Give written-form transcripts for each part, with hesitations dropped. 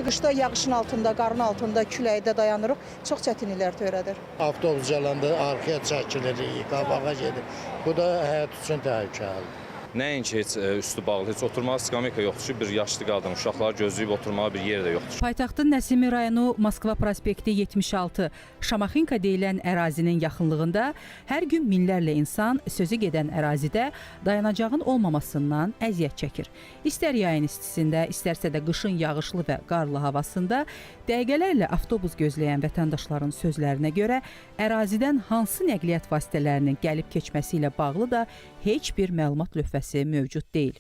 Çünki qışda yağışın altında, qarın altında, küləkdə dayanırıq, çox çətinliklər törədir. Avtobus gələndə arxaya çəkilirik, qabağa gedir. Bu da həyat üçün təhlükəlidir. Nəinki heç üstü bağlı, heç oturmağa skameyka yoxdur ki, bir yaşlı qadın, uşaqlar gözləyib oturmağa bir yer də yoxdur. Paytaxtın Nəsimi rayonu Moskva prospekti 76 Şamaxinka deyilən ərazinin yaxınlığında hər gün minlərlə insan sözü gedən ərazidə dayanacağın olmamasından əziyyət çəkir. İstər yayın istisində, istərsə də qışın yağışlı və qarlı havasında dəqiqələrlə avtobus gözləyən vətəndaşların sözlərinə görə ərazidən hansı nəqliyyat vasitələrinin gəlib keçməsi ilə bağlı da heç bir məlumat lövhəsi mövcud deyil.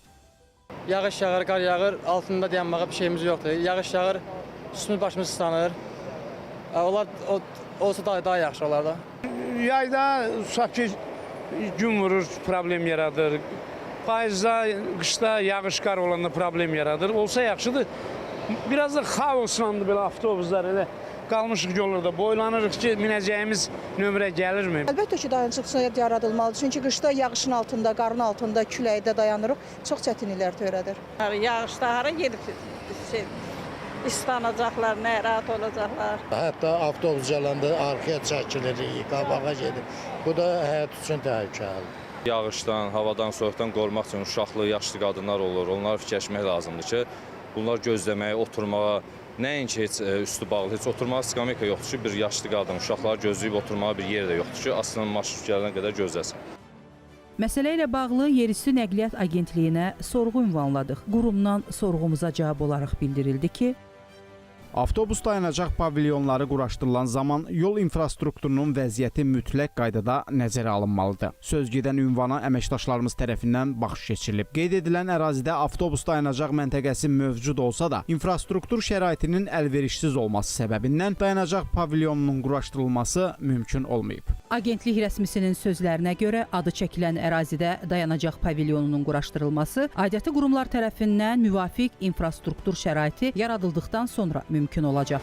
Yağış yağır, qar yağır, altında dayanmağa bir şeyimiz yoxdur. Yağış yağır, üstümüz başımız ıslanır. Onlar olsa daha yaxşı olar da. Yayda tutaq gün vurur, problem yaradır. Payızda, qışda yağış qar olanda problem yaradır. Olsa yaxşıdır. Biraz da xaoslandı belə avtobuslar elə. Qalmışıq yollarda, boylanırıq ki, minəcəyimiz nömrə gəlirmi? Əlbəttə ki, dayanıcılıq yaradılmalıdır. Çünki qışda yağışın altında, qarın altında, küləkdə dayanırıq, çox çətinliklər törədir. Yağışda hara gedib islanacaqlar, narahat olacaqlar. Hətta avtobus gələndə arxaya çəkilirik, qabağa gedir. Bu da həyat üçün təhlükəlidir. Yağışdan, havadan, soyuqdan qorumaq üçün uşaqlı, yaşlı qadınlar olur. Onları fikirləşmək lazımdır ki, bunlar gözləməyə, oturmağa, nəinki heç üstü bağlı, heç oturmağa skameyka yoxdur ki, bir yaşlı qadın, uşaqlar gözləyib oturmağa bir yer də yoxdur ki, aslında marşrut gələnə qədər gözləsin. Məsələ ilə bağlı Yerüstü Nəqliyyat Agentliyinə sorğu ünvanladıq. Qurumdan sorğumuza cavab olaraq bildirildi ki, avtobus dayanacaq pavilyonları quraşdırılan zaman yol infrastrukturunun vəziyyəti mütləq qaydada nəzərə alınmalıdır. Sözgedən ünvana əməkdaşlarımız tərəfindən baxış keçirilib. Qeyd edilən ərazidə avtobus dayanacaq məntəqəsi mövcud olsa da, infrastruktur şəraitinin əlverişsiz olması səbəbindən dayanacaq pavilyonunun quraşdırılması mümkün olmayıb. Agentlik rəsmisinin sözlərinə görə adı çəkilən ərazidə dayanacaq pavilyonunun quraşdırılması aidiyyatı qurumlar tərəfindən müvafiq infrastruktur şəraiti yaradıldıqdan sonra mümkün olacaq.